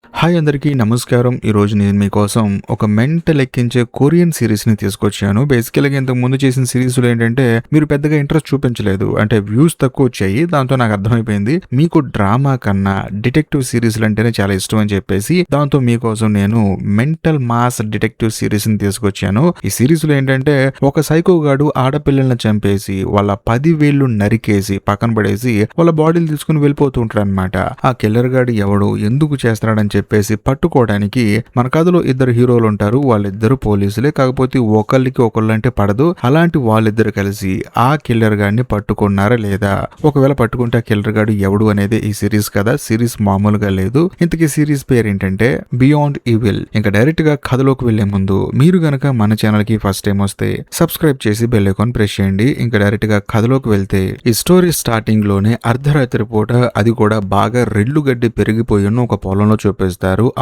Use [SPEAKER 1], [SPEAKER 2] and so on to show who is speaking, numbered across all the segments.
[SPEAKER 1] Hi అందరికీ నమస్కారం. ఈరోజు నేను మీకోసం ఒక మెంటల్ ఎక్కించే కొరియన్ సీరీస్‌ని తీసుకొచ్చాను. బేసికల్‌గా ఇంతకు ముందు చేసిన సీరీస్‌లో ఏంటంటే, మీరు పెద్దగా ఇంట్రెస్ట్ చూపించలేదు. అంటే వ్యూస్ తక్కువొచ్చాయి. దాంతో నాకు అర్థమైపోయింది. మీకు డ్రామా కన్నా డిటెక్టివ్ సీరీస్‌లంటేనే చాలా ఇష్టం అని చెప్పేసి, దాంతో మీకోసం నేను మెంటల్ మాస్ డిటెక్టివ్ సీరీస్‌ని తీసుకొచ్చాను. ఈ సీరీస్‌లో ఏంటంటే, ఒక సైకో గాడు ఆడపిల్లల్ని చంపేసి, వాళ్ళ 10 వేళ్ళు నరికేసి, పక్కన పడేసి, వాళ్ళ బాడీలు తీసుకొని వెళ్ళిపోతూ ఉంటాడనమాట. ఆ కిల్లర్ గాడు ఎవడు? ఎందుకు చేస్తున్నాడని చెప్పేసి పట్టుకోవడానికి మన కథలో ఇద్దరు హీరోలు ఉంటారు. వాళ్ళిద్దరు పోలీసులే. కాకపోతే ఒకళ్ళకి ఒకళ్ళంటే పడదు. అలాంటి వాళ్ళిద్దరు కలిసి ఆ కిల్లర్ గాడిని పట్టుకున్నారా లేదా? ఒకవేళ పట్టుకుంటే ఆ కిల్లర్ గాడు ఎవడు అనేది ఈ సిరీస్ కదా. సిరీస్ మామూలుగా లేదు. ఇంతకీ సిరీస్ పేరు ఏంటంటే బియాండ్ ఈవిల్. ఇంకా డైరెక్ట్ గా కథలోకి వెళ్లే ముందు మీరు గనక మన ఛానల్ కి ఫస్ట్ టైం వస్తే సబ్స్క్రైబ్ చేసి బెల్ ఐకాన్ ప్రెస్ చేయండి. ఇంకా డైరెక్ట్ గా కథలోకి వెళ్తే ఈ స్టోరీ స్టార్టింగ్ లోనే అర్ధరాత్రి పూట, అది కూడా బాగా రెల్లు గడ్డి పెరిగిపోయి ఉన్న ఒక పొలంలో చూపిస్తారు.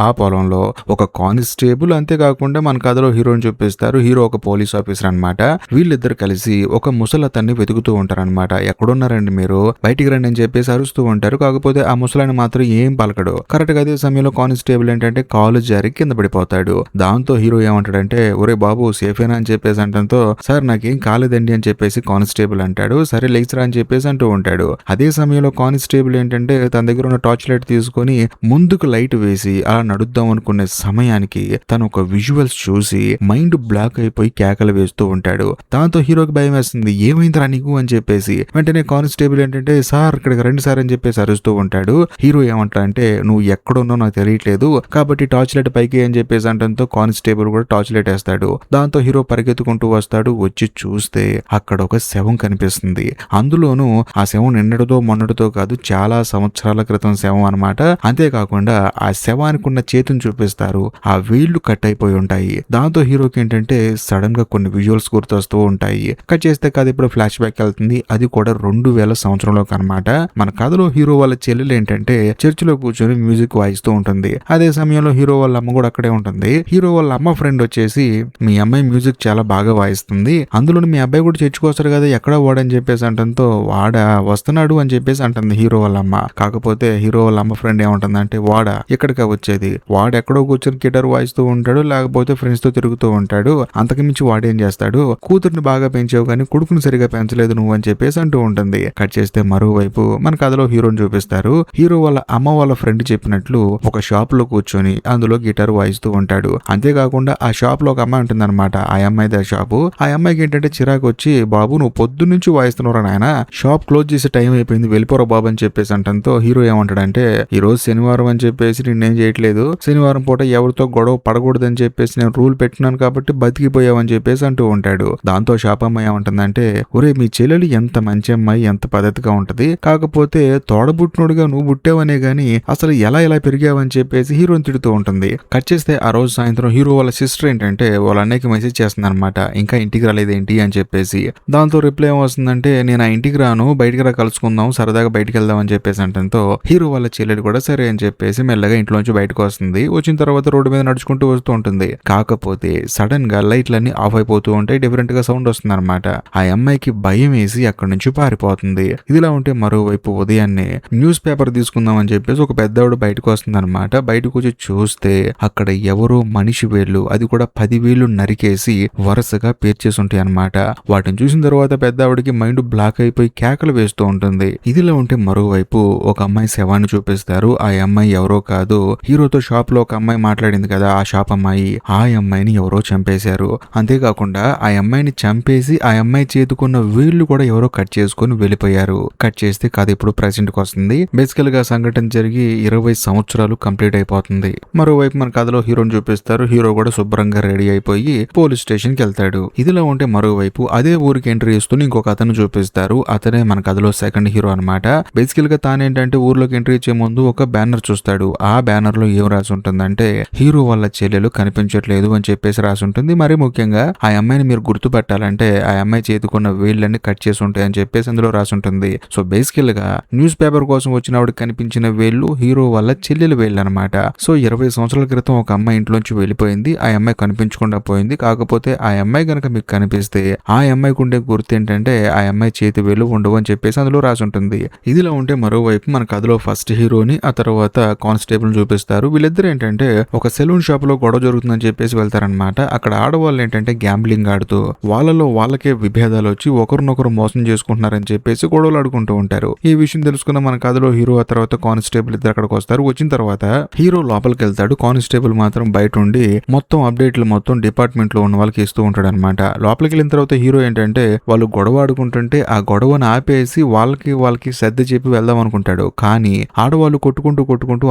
[SPEAKER 1] ఆ పొలంలో ఒక కానిస్టేబుల్, అంతేకాకుండా మన కథలో హీరోని చూపిస్తారు. హీరో ఒక పోలీస్ ఆఫీసర్ అన్నమాట. వీళ్ళిద్దరు కలిసి ఒక ముసలతన్ని వెతుకుతూ ఉంటారన్నమాట. ఎక్కడున్నారండి మీరు, బయటికి రండి అని చెప్పేసి అరుస్తూ ఉంటారు. కాకపోతే ఆ ముసలాయన మాత్రం ఏం పలకడు. కరెక్ట్ గా అదే సమయంలో కానిస్టేబుల్ ఏంటంటే కాలు జారి కింద పడిపోతాడు. దాంతో హీరో ఏమంటాడంటే, ఒరే బాబు సేఫేనా అని చెప్పేసి అంటంతో, సార్ నాకేం కాలేదండి అని చెప్పేసి కానిస్టేబుల్ అంటాడు. సరే లేచిరా అని చెప్పేసి అంటూ ఉంటాడు. అదే సమయంలో కానిస్టేబుల్ ఏంటంటే తన దగ్గర ఉన్న టార్చ్ లైట్ తీసుకొని ముందుకు లైట్ వేసి అలా నడుద్దాం అనుకునే సమయానికి తను ఒక విజువల్స్ చూసి మైండ్ బ్లాక్ అయిపోయి కేకలు వేస్తూ ఉంటాడు. దాంతో హీరోకి భయం వేస్తుంది. ఏమైందిరా నీకు అని చెప్పేసి వెంటనే కానిస్టేబుల్ ఏంటంటే, సార్ ఇక్కడికి రండి సార్ అని చెప్పేసి అరుస్తూ ఉంటాడు. హీరో ఏమంటాడంటే, నువ్వు ఎక్కడున్నావు నాకు తెలియట్లేదు కాబట్టి టార్చ్ లైట్ పైకి అని చెప్పేసి అంటంతో కానిస్టేబుల్ కూడా టార్చ్ లైట్ వేస్తాడు. దాంతో హీరో పరిగెత్తుకుంటూ వస్తాడు. వచ్చి చూస్తే అక్కడ ఒక శవం కనిపిస్తుంది. అందులోనూ ఆ శవం నిన్నటితో మొన్నటితో కాదు, చాలా సంవత్సరాల క్రితం శవం అనమాట. అంతేకాకుండా ఆ శవానికి ఉన్న చేతిని చూపిస్తారు. ఆ వేళ్లు కట్ అయిపోయి ఉంటాయి. దాంతో హీరోకి ఏంటంటే సడన్ గా కొన్ని విజువల్స్ గుర్తొస్తూ ఉంటాయి. కట్ చేస్తే కథ ఇప్పుడు ఫ్లాష్ బ్యాక్ వెళ్తుంది. అది కూడా 2000 సంవత్సరంలోకి అనమాట. మన కథలో హీరో వాళ్ళ చెల్లెలు ఏంటంటే చర్చిలో కూర్చొని మ్యూజిక్ వాయిస్తూ ఉంటుంది. అదే సమయంలో హీరో వాళ్ళ అమ్మ కూడా అక్కడే ఉంటుంది. హీరో వాళ్ళ అమ్మ ఫ్రెండ్ వచ్చేసి, మీ అమ్మాయి మ్యూజిక్ చాలా బాగా వాయిస్తుంది, అందులో మీ అబ్బాయి కూడా చర్చికి వస్తారు కదా, ఎక్కడ వాడని చెప్పేసి అంటంతో, వాడా వస్తున్నాడు అని చెప్పేసి అంటుంది హీరో వాళ్ళ అమ్మ. కాకపోతే హీరో వాళ్ళ అమ్మ ఫ్రెండ్ ఏమంటుందంటే, వాడా ఇక్కడికి వచ్చేది, వాడు ఎక్కడో కూర్చొని గిటార్ వాయిస్తూ ఉంటాడు, లేకపోతే ఫ్రెండ్స్ తో తిరుగుతూ ఉంటాడు, అంతకుమించి వాడేం చేస్తాడు, కూతుర్ని బాగా పెంచావు కానీ కొడుకుని సరిగా పెంచలేదు నువ్వు అని చెప్పేసి అంటూ ఉంటుంది. కట్ చేస్తే మరోవైపు మన కథలో హీరోని చూపిస్తారు. హీరో వాళ్ళ అమ్మ వాళ్ళ ఫ్రెండ్ చెప్పినట్లు ఒక షాప్ లో కూర్చొని అందులో గిటార్ వాయిస్తూ ఉంటాడు. అంతేకాకుండా ఆ షాప్ లో ఒక అమ్మాయి ఉంటుందన్నమాట. ఆ అమ్మాయిదే షాపు. ఆ అమ్మాయికి ఏంటంటే చిరాకు వచ్చి, బాబు నువ్వు పొద్దు నుంచి వాయిస్తున్నారా నాయన, షాప్ క్లోజ్ చేసే టైం అయిపోయింది, వెళ్ళిపోరా బాబు అని చెప్పేసి అంటంతో హీరో ఏమంటాడంటే, ఈ రోజు శనివారం అని చెప్పేసి నేనేం చేయట్లేదు, శనివారం పూట ఎవరితో గొడవ పడకూడదని చెప్పేసి నేను రూల్ పెట్టినాను కాబట్టి బతికిపోయావని చెప్పేసి అంటూ ఉంటాడు. దాంతో షాప్ అమ్మాయి ఏమంటుందంటే, ఒరే మీ చెల్లెలు ఎంత మంచి అమ్మాయి, ఎంత పద్ధతిగా ఉంటది, కాకపోతే తోడబుట్టినోడుగా నువ్వు పుట్టావనే గాని అసలు ఎలా పెరిగావని చెప్పేసి హీరోని తిడుతూ ఉంటుంది. కట్ చేస్తే ఆ రోజు సాయంత్రం హీరో వాళ్ళ సిస్టర్ ఏంటంటే వాళ్ళ అన్నయ్యకి మెసేజ్ చేస్తుంది అనమాట, ఇంకా ఇంటికి రాలేదేంటి అని చెప్పేసి. దాంతో రిప్లై ఏమొస్తుందంటే, నేను ఆ ఇంటికి రాను, బయటికి రా కలుసుకుందాం, సరదాగా బయటికి వెళ్దాం అని చెప్పేసి అంటంతో హీరో వాళ్ళ చెల్లెలు కూడా సరే అని చెప్పేసి మెల్లగా ఇంట్లోంచి బయటకు వస్తుంది. వచ్చిన తర్వాత రోడ్డు మీద నడుచుకుంటూ వస్తూ ఉంటుంది. కాకపోతే సడన్ గా లైట్లన్నీ ఆఫ్ అయిపోతూ ఉంటాయి. డిఫరెంట్ గా సౌండ్ వస్తుంది అనమాట. ఆ అమ్మాయికి భయం వేసి అక్కడి నుంచి పారిపోతుంది. ఇదిలా ఉంటే మరోవైపు ఉదయాన్నే న్యూస్ పేపర్ తీసుకుందాం అని చెప్పేసి ఒక పెద్దవాడు బయటకు వస్తుంది అనమాట. బయటకు వచ్చి చూస్తే అక్కడ ఎవరో మనిషి వేళ్ళు, అది కూడా 10 వేళ్ళు నరికేసి వరుసగా పేర్చేసి ఉంటాయి అనమాట. వాటిని చూసిన తర్వాత పెద్దవాడికి మైండ్ బ్లాక్ అయిపోయి కేకలు వేస్తూ ఉంటుంది. ఇదిలా ఉంటే మరోవైపు ఒక అమ్మాయి శవాన్ని చూపిస్తారు. ఆ అమ్మాయి ఎవరో కాదు, హీరోతో షాప్ లో ఒక అమ్మాయి మాట్లాడింది కదా, ఆ షాప్ అమ్మాయి. ఆ అమ్మాయిని ఎవరో చంపేశారు. అంతేకాకుండా ఆ అమ్మాయిని చంపేసి ఆ అమ్మాయి చేతుకున్న వేళ్లు కూడా ఎవరో కట్ చేసుకుని వెళ్ళిపోయారు. కట్ చేస్తే కథ ఇప్పుడు ప్రెసెంట్ కి వస్తుంది. బేసికల్ గా సంఘటన జరిగి 20 సంవత్సరాలు కంప్లీట్ అయిపోతుంది. మరోవైపు మన కథలో హీరోని చూపిస్తారు. హీరో కూడా శుభ్రంగా రెడీ అయిపోయి పోలీస్ స్టేషన్ కి వెళ్తాడు. ఇదిలా ఉంటే మరోవైపు అదే ఊరికి ఎంట్రీ ఇస్తూ ఇంకొక అతను చూపిస్తారు. అతనే మన కథలో సెకండ్ హీరో అనమాట. బేసికల్ గా తానేంటంటే ఊర్లోకి ఎంట్రీ ఇచ్చే ముందు ఒక బ్యానర్ చూస్తాడు. ఆ బ్యానర్ లో ఏం రాసి ఉంటుందంటే, హీరో వాళ్ళ చెల్లెలు కనిపించట్లేదు అని చెప్పేసి రాసి ఉంటుంది. మరి ముఖ్యంగా ఆ అమ్మాయిని మీరు గుర్తుపట్టాలంటే ఆ అమ్మాయి చేతుకున్న వేళ్ళని కట్ చేసి ఉంటాయి అని చెప్పేసి అందులో రాసి ఉంటుంది. సో బేసికల్ గా న్యూస్ పేపర్ కోసం వచ్చిన ఆవిడకి కనిపించిన వేళ్ళు హీరో వాళ్ళ చెల్లెలు వేళ్ళు అనమాట. సో 20 సంవత్సరాల క్రితం ఒక అమ్మాయి ఇంట్లోంచి వెళ్ళిపోయింది. ఆ అమ్మాయి కనిపించకుండా పోయింది. కాకపోతే ఆ అమ్మాయి గనక మీకు కనిపిస్తే ఆ అమ్మాయికి ఉండే గుర్తు ఏంటంటే ఆ అమ్మాయి చేతి వేలు ఉండవు అని చెప్పేసి అందులో రాసి ఉంటుంది. ఇదిలా ఉంటే మరోవైపు మన కథలో ఫస్ట్ హీరోని, ఆ తర్వాత కానిస్టేబుల్ కానిస్టేబుల్ చూపిస్తారు. వీళ్ళిద్దరు ఏంటంటే ఒక సెలూన్ షాప్ లో గొడవ జరుగుతుందని చెప్పేసి వెళ్తారనమాట. అక్కడ ఆడవాళ్ళు ఏంటంటే గ్యాంబ్లింగ్ ఆడుతూ వాళ్ళలో వాళ్ళకే విభేదాలు వచ్చి ఒకరినొకరు మోసం చేసుకుంటున్నారని చెప్పేసి గొడవలు ఆడుకుంటూ ఉంటారు. ఈ విషయం తెలుసుకున్న మన కథలో హీరో ఆ తర్వాత కానిస్టేబుల్ ఇద్దరు అక్కడికి వస్తారు. వచ్చిన తర్వాత హీరో లోపలికి వెళ్తాడు. కానిస్టేబుల్ మాత్రం బయట ఉండి మొత్తం అప్డేట్లు మొత్తం డిపార్ట్మెంట్ లో ఉన్న వాళ్ళకి ఇస్తూ ఉంటాడు అనమాట. లోపలికి వెళ్ళిన తర్వాత హీరో ఏంటంటే వాళ్ళు గొడవ ఆడుకుంటుంటే ఆ గొడవను ఆపేసి వాళ్ళకి శ్రద్ధ చెప్పి వెళ్దాం అనుకుంటాడు. కానీ ఆడవాళ్ళు కొట్టుకుంటూ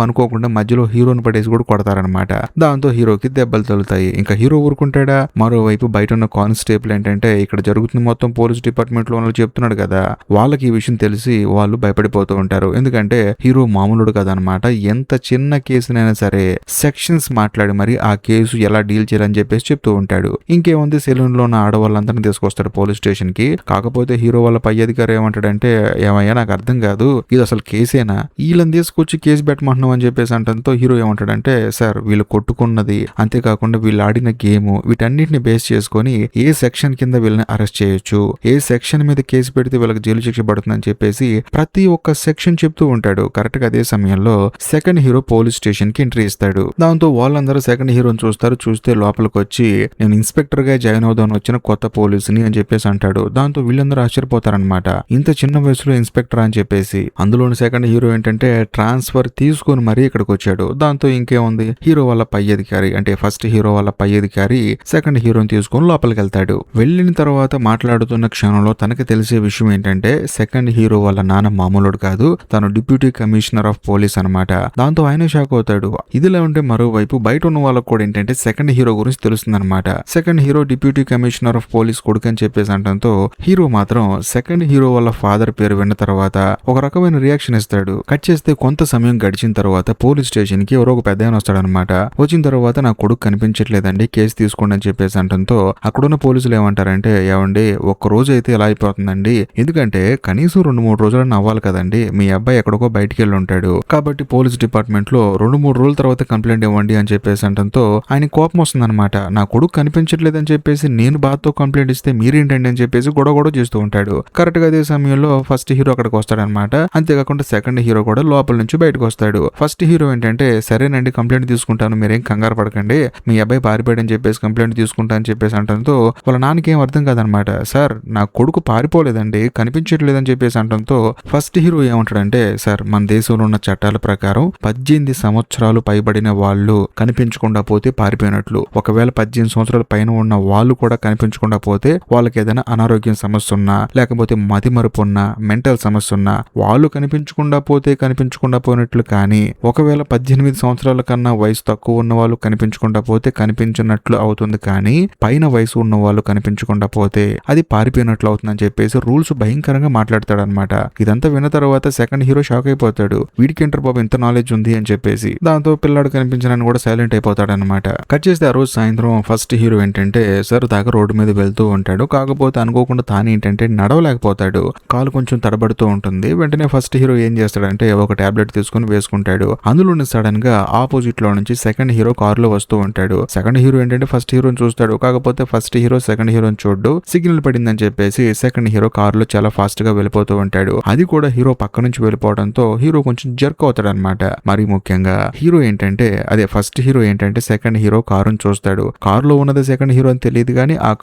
[SPEAKER 1] అనుకోకుండా మధ్యలో హీరోని పడేసి కూడా కొడతారనమాట. దాంతో హీరోకి దెబ్బలు తగులుతాయి. ఇంకా హీరో ఊరుకుంటాడా? మరోవైపు బయట ఉన్న కానిస్టేబుల్ ఏంటంటే ఇక్కడ జరుగుతున్న మొత్తం పోలీస్ డిపార్ట్మెంట్ లో చెప్తున్నాడు కదా, వాళ్ళకి ఈ విషయం తెలిసి వాళ్ళు భయపడిపోతూ ఉంటారు. ఎందుకంటే హీరో మామూలుడు కదనమాట. ఎంత చిన్న కేసునైనా సరే సెక్షన్స్ మాట్లాడి మరి ఆ కేసు ఎలా డీల్ చేయాలని చెప్పేసి చెప్తూ ఉంటాడు. ఇంకేముంది, సెలూన్ లో ఉన్న ఆడవాళ్ళందరినీ తీసుకొస్తాడు పోలీస్ స్టేషన్ కి. కాకపోతే హీరో వాళ్ళ పై అధికారి ఏమంటాడంటే, ఏమయ్యా నాకు అర్థం కాదు, ఇది అసలు కేసేనా, వీళ్ళని తీసుకొచ్చి కేసు పెట్టమంటున్నాం అని చెప్పేసి అంటంతో హీరో ఏమంటాడంటే, సార్ వీళ్ళు కొట్టుకున్నది అంతేకాకుండా వీళ్ళు ఆడిన గేమ్ వీటన్నిటిని బేస్ చేసుకొని ఏ సెక్షన్ కింద వీళ్ళని అరెస్ట్ చేయొచ్చు, ఏ సెక్షన్ మీద కేసు పెడితే వీళ్ళకి జైలు శిక్ష పడుతుందని చెప్పేసి ప్రతి ఒక్క సెక్షన్ చెప్తూ ఉంటాడు. కరెక్ట్ గా అదే సమయంలో సెకండ్ హీరో పోలీస్ స్టేషన్ కి ఎంట్రీ ఇస్తాడు. దాంతో వాళ్ళందరూ సెకండ్ హీరోని చూస్తారు. చూస్తే లోపలికి వచ్చి నేను ఇన్స్పెక్టర్ గా జాయిన్ అవుదామని వచ్చిన కొత్త పోలీసుని అని చెప్పేసి అంటాడు. దాంతో వీళ్ళందరూ ఆశ్చర్యపోతారనమాట, ఇంత చిన్న వయసులో ఇన్స్పెక్టర్ అని చెప్పేసి. అందులోని సెకండ్ హీరో ఏంటంటే ట్రాన్స్ఫర్ తీసుకొని మరీ ఇక్కడికి వచ్చాడు. దాంతో ఇంకేముంది, హీరో వాళ్ళ పై అధికారి అంటే ఫస్ట్ హీరో వాళ్ళ పై అధికారి సెకండ్ హీరోని తీసుకొని లోపలికి వెళ్తాడు. వెళ్ళిన తర్వాత మాట్లాడుతున్న క్షణంలో తనకి తెలిసే విషయం ఏంటంటే సెకండ్ హీరో వాళ్ళ నాన్న మామూలుడు కాదు, తను డిప్యూటీ కమిషనర్ ఆఫ్ పోలీస్ అనమాట. దాంతో ఆయన షాక్ అవుతాడు. ఇదిలా ఉంటే మరోవైపు బయట ఉన్న వాళ్ళకు కూడా ఏంటంటే సెకండ్ హీరో గురించి తెలుస్తుంది అనమాట. Second hero deputy commissioner of police కొడుకు అని చెప్పేసి అంటంతో హీరో మాత్రం సెకండ్ హీరో వాళ్ళ ఫాదర్ పేరు విన్న తర్వాత ఒక రకమైన రియాక్షన్ ఇస్తాడు. కట్ చేస్తే కొంత సమయం గడిచిన తర్వాత పోలీస్ స్టేషన్ కి ఎవరో ఒక పెద్ద ఆయన వస్తాడనమాట. వచ్చిన తర్వాత నా కొడుకు కనిపించట్లేదండి, కేసు తీసుకోండి అని చెప్పేసి అంటంతో అక్కడున్న పోలీసులు ఏమంటారంటే, ఏమండి ఒక్క రోజు అయితే ఇలా అయిపోతుందండి, ఎందుకంటే కనీసం 2-3 రోజులను అవ్వాలి కదండి, మీ అబ్బాయి ఎక్కడికో బయటికి వెళ్ళి ఉంటాడు, కాబట్టి పోలీస్ డిపార్ట్మెంట్ లో 2-3 రోజుల తర్వాత కంప్లైంట్ ఇవ్వండి అని చెప్పేసి అంటంతో ఆయన కోపం వస్తుందన్నమాట. నా కొడుకు కనిపించట్లేదని చెప్పేసి నేను బాధతో కంప్లైంట్ ఇస్తే మీరేంటండి అని చెప్పేసి గొడవ చేస్తూ ఉంటాడు. కరెక్ట్ గా అదే సమయంలో ఫస్ట్ హీరో అక్కడికి వస్తాడనమాట. అంతేకాకుండా సెకండ్ హీరో కూడా లోపల నుంచి బయటకు వస్తాడు. ఫస్ట్ హీరో ఏంటంటే, సరేనండి కంప్లైంట్ తీసుకుంటాను, మీరేం కంగారు పడకండి, మీ అబ్బాయి పారిపోయాడని చెప్పేసి కంప్లైంట్ తీసుకుంటా అని చెప్పేసి అంటంతో వాళ్ళ నాన్నకి ఏం అర్థం కాదనమాట. సార్ నా కొడుకు పారిపోలేదండి, కనిపించట్లేదని చెప్పేసి అంటంతో ఫస్ట్ హీరో ఏమంటాడంటే, సార్ మన దేశంలో ఉన్న చట్టాల ప్రకారం 18 సంవత్సరాలు పైబడిన వాళ్ళు కనిపించకుండా పోతే పారిపోయినట్లు, ఒకవేళ 18 సంవత్సరాల పైన ఉన్న వాళ్ళు కూడా కనిపించకుండా పోతే వాళ్ళకి ఏదైనా అనారోగ్యం సమస్య ఉన్నా లేకపోతే మతిమరుపు ఉన్నా మెంటల్ సమస్య ఉన్నా వాళ్ళు కనిపించకుండా పోయినట్లు, కానీ ఒకవేళ 18 సంవత్సరాల కన్నా వయసు తక్కువ ఉన్న వాళ్ళు కనిపించకుండా పోతే కనిపించినట్లు అవుతుంది, కానీ పైన వయసు ఉన్న వాళ్ళు కనిపించకుండా పోతే అది పారిపోయినట్లు అవుతుందని చెప్పేసి రూల్స్ భయంకరంగా మాట్లాడతాడనమాట. ఇదంతా విన్న తర్వాత సెకండ్ హీరో షాక్ అయిపోతాడు. వీడికి ఎంటర్ బాబు ఇంత నాలెడ్జ్ ఉంది అని చెప్పేసి. దాంతో పిల్లాడు కనిపించడానికి కూడా సైలెంట్ అయిపోతాడనమాట. కట్ చేస్తే ఆ రోజు సాయంత్రం ఫస్ట్ హీరో ఏంటంటే సరదాగా రోడ్డు మీద వెళ్తూ ఉంటాడు. కాకపోతే అనుకోకుండా తాను ఏంటంటే నడవలేకపోతాడు, కాలు కొంచెం తడబడుతూ ఉంటుంది. వెంటనే ఫస్ట్ హీరో ఏం చేస్తాడంటే ఒక టాబ్లెట్ తీసుకుని వేసుకుంటాడు. అందులోని సడన్ గా ఆపోజిట్ లో నుంచి సెకండ్ హీరో కారులో వస్తూ ఉంటాడు. సెకండ్ హీరో ఏంటంటే ఫస్ట్ హీరోని చూస్తాడు. కాకపోతే ఫస్ట్ హీరో సెకండ్ హీరోని చూడ్డు. సిగ్నల్ పడిందని చెప్పేసి సెకండ్ హీరో కారులో చాలా ఫాస్ట్ గా వెళ్ళిపోతూ ఉంటాడు. అది కూడా హీరో పక్క నుంచి వెళ్ళిపోవడంతో హీరో కొంచెం జర్క్ అవుతాడు అనమాట. మరి ముఖ్యంగా హీరో ఏంటంటే అదే ఫస్ట్ హీరో ఏంటంటే సెకండ్ హీరో కారుని చూస్తాడు. కారులో ఉన్నది సెకండ్ హీరో అని తెలియదు కానీ ఆ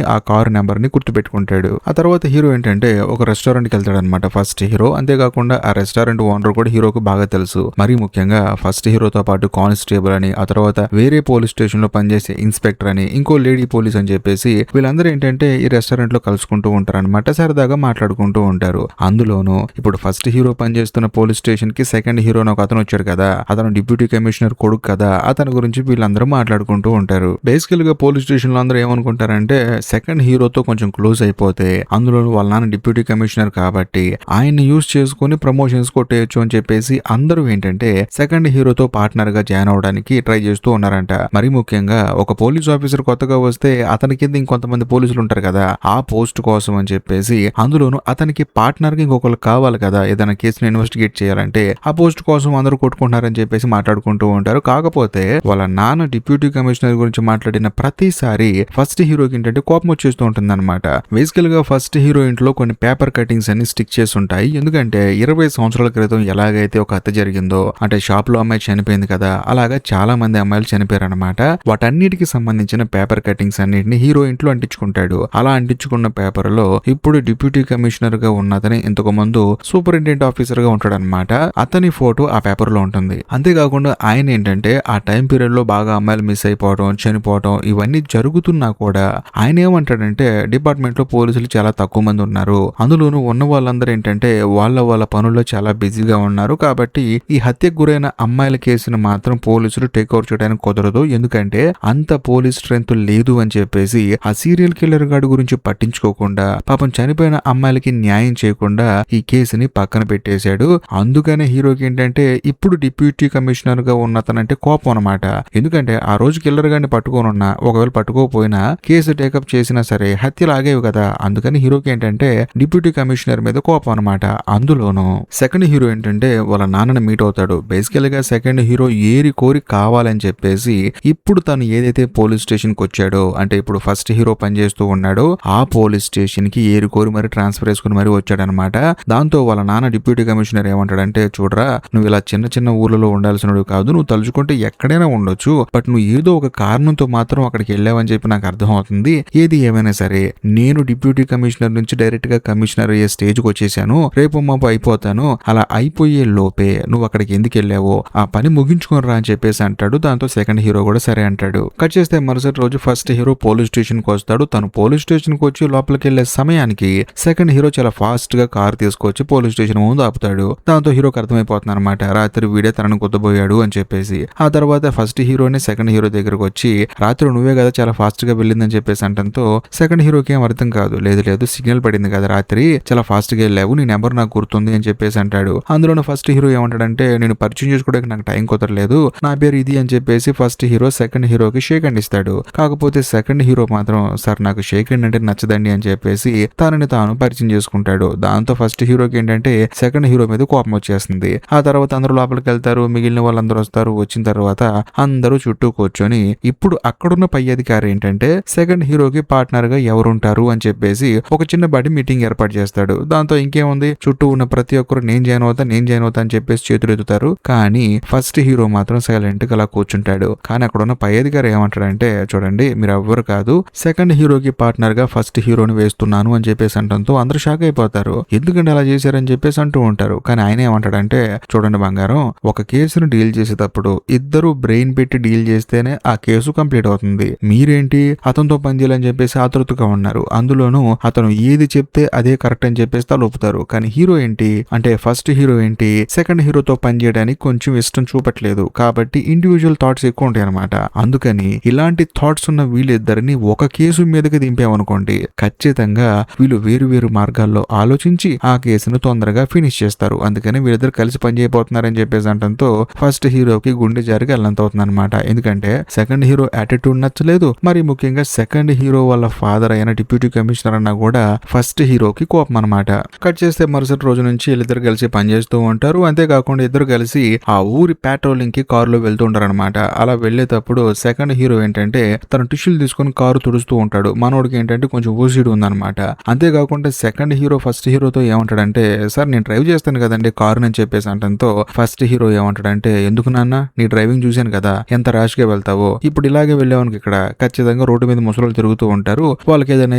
[SPEAKER 1] కారు నెంబర్ ని గుర్తుపెట్టుకుంటాడు. ఆ తర్వాత హీరో ఏంటంటే ఒక రెస్టారెంట్ కి వెళ్తాడు అనమాట ఫస్ట్ హీరో. అంతేకాకుండా ఆ రెస్టారెంట్ ఓనర్ కూడా హీరోకు బాగా తెలుసు. మరి ముఖ్యంగా ఫస్ట్ హీరోతో పాటు కానిస్టేబుల్ అని, ఆ తర్వాత వేరే పోలీస్ స్టేషన్ లో పనిచేసే ఇన్స్పెక్టర్ అని, ఇంకో లేడీ పోలీస్ అని చెప్పేసి వీళ్ళందరూ ఏంటంటే ఈ రెస్టారెంట్ లో కలుసుకుంటూ ఉంటారు అనమాట. సరదాగా మాట్లాడుకుంటూ ఉంటారు. అందులోనూ ఇప్పుడు ఫస్ట్ హీరో పనిచేస్తున్న పోలీస్ స్టేషన్ కి సెకండ్ హీరో ఒక అతను వచ్చాడు కదా, అతను డిప్యూటీ కమిషనర్ కొడుకు కదా, అతని గురించి వీళ్ళందరూ మాట్లాడుకుంటూ ఉంటారు. బేసికల్ గా పోలీస్ స్టేషన్ లో అందరూ ఏమనుకుంటారంటే సెకండ్ హీరోతో కొంచెం క్లోజ్ అయిపోతే, అందులో వాళ్ళ నాన్న డిప్యూటీ కమిషనర్ కాబట్టి ఆయన్ని యూజ్ చేసుకుని ప్రమోషన్స్ కొట్టేయచ్చు అని చెప్పేసి అందరూ ఏంటంటే సెకండ్ హీరోతో పార్ట్నర్ గా జాయిన్ అవడానికి ట్రై చేస్తూ ఉన్నారంట. మరి ముఖ్యంగా ఒక పోలీస్ ఆఫీసర్ కొత్తగా వస్తే అతని కింద ఇంకొంతమంది పోలీసులు ఉంటారు కదా, ఆ పోస్ట్ కోసం అని చెప్పేసి అందులోనూ అతనికి పార్ట్నర్ గా ఇంకొకరు కావాలి కదా, ఏదైనా కేసుని ఇన్వెస్టిగేట్ చేయాలంటే ఆ పోస్ట్ కోసం అందరూ కొట్టుకుంటున్నారని చెప్పేసి మాట్లాడుకుంటూ ఉంటారు. కాకపోతే వాళ్ళ నాన్న డిప్యూటీ కమిషనర్ గురించి మాట్లాడిన ప్రతిసారి ఫస్ట్ హీరోకి ఏంటంటే కోపం వచ్చేస్తూ ఉంటుంది అనమాట. బేసికల్ గా ఫస్ట్ హీరో ఇంట్లో కొన్ని పేపర్ కటింగ్స్ అన్ని స్టిక్ చేసి ఉంటాయి. ఎందుకంటే 20 సంవత్సరాల క్రితం ఎలాగైతే ఒక హత్య జరిగిందో, అంటే షాప్ లో అమ్మాయి చనిపోయింది కదా, అలాగా చాలా మంది అమ్మాయిలు చనిపోయారనమాట. వాటన్నిటికి సంబంధించిన పేపర్ కటింగ్స్ అన్నిటిని హీరో ఇంట్లో అంటించుకుంటాడు. అలా అంటించుకున్న పేపర్ లో ఇప్పుడు డిప్యూటీ కమిషనర్ గా ఉన్నతని ఇంతకు ముందు సూపరింటెండెంట్ ఆఫీసర్ గా ఉంటాడనమాట. అతని ఫోటో ఆ పేపర్ లో ఉంటుంది. అంతేకాకుండా ఆయన ఏంటంటే ఆ టైం పీరియడ్ లో బాగా అమ్మాయిలు మిస్ అయిపోవడం, చనిపోవడం ఇవన్నీ జరుగుతున్నా కూడా ఆయన ఏమంటాడంటే డిపార్ట్మెంట్ లో పోలీసులు చాలా తక్కువ మంది ఉన్నారు, అందులోనూ ఉన్న వాళ్ళందరూ ఏంటంటే వాళ్ళ పనుల్లో చాలా బిజీగా ఉన్నారు, కాబట్టి ఈ హత్యకు గురైన అమ్మాయిల కేసును మాత్రం పోలీసులు టేక్ ఓవర్ చేయడానికి కుదరదు, ఎందుకంటే అంత పోలీస్ స్ట్రెంత్ లేదు అని చెప్పేసి ఆ సీరియల్ కిల్లర్ గాడి గురించి పట్టించుకోకుండా పాపం చనిపోయిన అమ్మాయిలకి న్యాయం చేయకుండా ఈ కేసుని పక్కన పెట్టేశాడు. అందుకనే హీరోకి ఏంటంటే ఇప్పుడు డిప్యూటీ కమిషనర్ గా ఉన్నతనంటే కోపం అనమాట. ఎందుకంటే ఆ రోజు కిల్లర్ గారిని పట్టుకోనున్నా, ఒకవేళ పట్టుకోకపోయినా కేసు టేకప్ చేసినా సరే హత్యలు ఆగేవి కదా, అందుకని హీరోకి ఏంటంటే డిప్యూటీ కమిషనర్ మీద కోపం అనమాట. అందులోనూ సెకండ్ హీరో ఏంటంటే వాళ్ళ నాన్నని మీట్ అవుతాడు. బేసికల్ గా సెకండ్ హీరో ఏరి కోరి కావాలని చెప్పేసి ఇప్పుడు తను ఏదైతే పోలీస్ స్టేషన్ కి వచ్చాడో, అంటే ఇప్పుడు ఫస్ట్ హీరో పనిచేస్తూ ఉన్నాడో ఆ పోలీస్ స్టేషన్ కి ఏరి కోరి మరి ట్రాన్స్ఫర్ చేసుకుని మరి వచ్చాడనమాట. దాంతో వాళ్ళ నాన్న డిప్యూటీ కమిషనర్ ఏమంటాడంటే, చూడరా నువ్వు ఇలా చిన్న చిన్న ఊర్లలో ఉండాల్సినవి కాదు, నువ్వు తలుచుకుంటే ఎక్కడైనా ఉండొచ్చు, బట్ నువ్వు ఏదో ఒక కారణంతో మాత్రం అక్కడికి వెళ్ళావని చెప్పి నాకు అర్థం అవుతుంది. ఏది ఏమైనా సరే నేను డిప్యూటీ కమిషనర్ నుంచి డైరెక్ట్ గా కమిషనర్ అయ్యే స్టేజ్ కి వచ్చేసాను, రేపు మాపు అయిపోతాను, అలా అయిపోయే లోపే నువ్వు అక్కడికి ఎందుకు వెళ్ళావో ఆ పని ముగించుకొని రా అని చెప్పేసి అంటాడు. దాంతో సెకండ్ హీరో కూడా సరే అంటాడు. కట్ చేస్తే మరుసటి రోజు ఫస్ట్ హీరో పోలీస్ స్టేషన్ కి వస్తాడు. తను పోలీస్ స్టేషన్ కి వచ్చి లోపలికి వెళ్లే సమయానికి సెకండ్ హీరో చాలా ఫాస్ట్ గా కార్ తీసుకొచ్చి పోలీస్ స్టేషన్ ముందు ఆపుతాడు. దాంతో హీరోకి అర్థమైపోతుంది అనమాట, రాత్రి వీడే తనను గుద్దబోయాడు అని చెప్పేసి. ఆ తర్వాత ఫస్ట్ హీరోని సెకండ్ హీరో దగ్గరకు వచ్చి, రాత్రి నువ్వే కదా చాలా ఫాస్ట్ గా వెళ్ళిందని చెప్పేసి అంటంతో సెకండ్ హీరోకి ఏం అర్థం కాదు. లేదు సిగ్నల్ పడింది కదా రాత్రి, చాలా ఫాస్ట్ గా వెళ్ళావు, నీ నెంబర్ నాకు గుర్తుంది అని చెప్పేసి అంటాడు. అందులోనే ఫస్ట్ హీరో ఏమంటాడంటే, నేను పరిచయం చేసుకోవడానికి నాకు టైం కుదరలేదు, నా పేరు ఇది అని చెప్పేసి ఫస్ట్ హీరో సెకండ్ హీరోకి షేక్ హ్యాండ్ ఇస్తాడు. కాకపోతే సెకండ్ హీరో మాత్రం, సార్ నాకు షేక్ హ్యాండ్ అంటే నచ్చదండి అని చెప్పేసి తనని తాను పరిచయం చేసుకుంటాడు. దాంతో ఫస్ట్ హీరోకి ఏంటంటే సెకండ్ హీరో మీద కోపం వచ్చేస్తుంది. ఆ తర్వాత అందరూ లోపలికి వెళ్తారు, మిగిలిన వాళ్ళందరూ వస్తారు. వచ్చిన తర్వాత అందరూ చుట్టూ కూర్చొని ఇప్పుడు అక్కడున్న పై అధికారి ఏంటంటే సెకండ్ హీరోకి పార్ట్నర్ గా ఎవరుంటారు అని చెప్పేసి ఒక చిన్న బడి మీటింగ్ ఏర్పాటు చేస్తాడు. దాంతో ఇంకేముంది, చుట్టూ ఉన్న ప్రతి ఒక్కరు నేను జాయిన్ అవుతా అని చెప్పేసి చేతులు ఎత్తుతారు. కానీ ఫస్ట్ హీరో మాత్రం సైలెంట్ గా అలా కూర్చుంటాడు. కానీ అక్కడ ఉన్న పై అధికారి ఏమంటాడంటే, చూడండి మీరు ఎవ్వరు కాదు, సెకండ్ హీరోకి పార్ట్నర్ గా ఫస్ట్ హీరోని వేస్తున్నాను అని చెప్పేసి అంటంతో అందరూ షాక్ అయిపోతారు. ఎందుకంటే అలా చేశారని చెప్పేసి అంటూ ఉంటారు. కానీ ఆయన ఏమంటాడంటే, చూడండి బంగారం, ఒక కేసును డీల్ చేసేటప్పుడు ఇద్దరు బ్రెయిన్ పెట్టి డీల్ చేస్తేనే ఆ కేసు కంప్లీట్ అవుతుంది. మీరేంటి అతనితో పనిచేయాలని చెప్పేసి ఆతృతగా ఉన్నారు, అందులోనూ అతను ఏది చెప్తే అదే కరెక్ట్ అని చెప్పేసి తలుపుతారు. కానీ హీరో ఏంటి అంటే ఫస్ట్ హీరో ఏంటి సెకండ్ హీరోతో పనిచేయడానికి కొంచెం ఇష్టం చూపట్లేదు, కాబట్టి ఇండివిజువల్ థాట్స్ ఎక్కువ ఉంటాయి అనమాట. అందుకని ఇలాంటి థాట్స్ ఉన్న వీళ్ళిద్దరిని ఒక కేసు మీదకి దింపామనుకోండి, ఖచ్చితంగా వీళ్ళు వేరు మార్గాల్లో ఆలోచించి ఆ కేసును తొందరగా ఫినిష్ చేస్తారు. అందుకని వీళ్ళిద్దరు కలిసి పనిచేయబోతున్నారని చెప్పేసి అంటంతో ఫస్ట్ హీరోకి గుండె జారికి అల్లంత అవుతుంది అనమాట. ఎందుకంటే సెకండ్ హీరో యాటిట్యూడ్ నచ్చలేదు, మరి ముఖ్యంగా సెకండ్ హీరో వాళ్ళ ఫాదర్ అయిన డిప్యూటీ కమిషనర్ అన్నా కూడా ఫస్ట్ హీరోకి కోపం అనమాట. కట్ చేస్తే మరుసటి రోజు నుంచి వీళ్ళిద్దరు కలిసి పనిచేస్తూ ఉంటారు. అంతేకాకుండా ఇద్దరు కలిసి ఆ ఊరి పెట్రోలింగ్ కి కారులో వెళ్తూ ఉంటారు అనమాట. అలా వెళ్లేటప్పుడు సెకండ్ హీరో ఏంటంటే తన టిష్యూలు తీసుకొని కారు తుడుస్తూ ఉంటాడు. మనోడికి ఏంటంటే కొంచెం ఓసిడి ఉందన్నమాట. అంతేకాకుండా సెకండ్ హీరో ఫస్ట్ హీరోతో ఏమంటాడంటే, సార్ నేను డ్రైవ్ చేస్తాను కదండి కారు అని చెప్పేసి అంటంతో ఫస్ట్ హీరో ఏమంటాడంటే, ఎందుకు నాన్న, నీ డ్రైవింగ్ చూశాను కదా ఎంత ర్యాష్ గా వెళ్తావో, ఇప్పుడు ఇలాగే వెళ్ళావనుకు ఇక్కడ ఖచ్చితంగా రోడ్డు మీద ముసలు తిరుగుతూ ఉంటారు, వాళ్ళకి ఏదైనా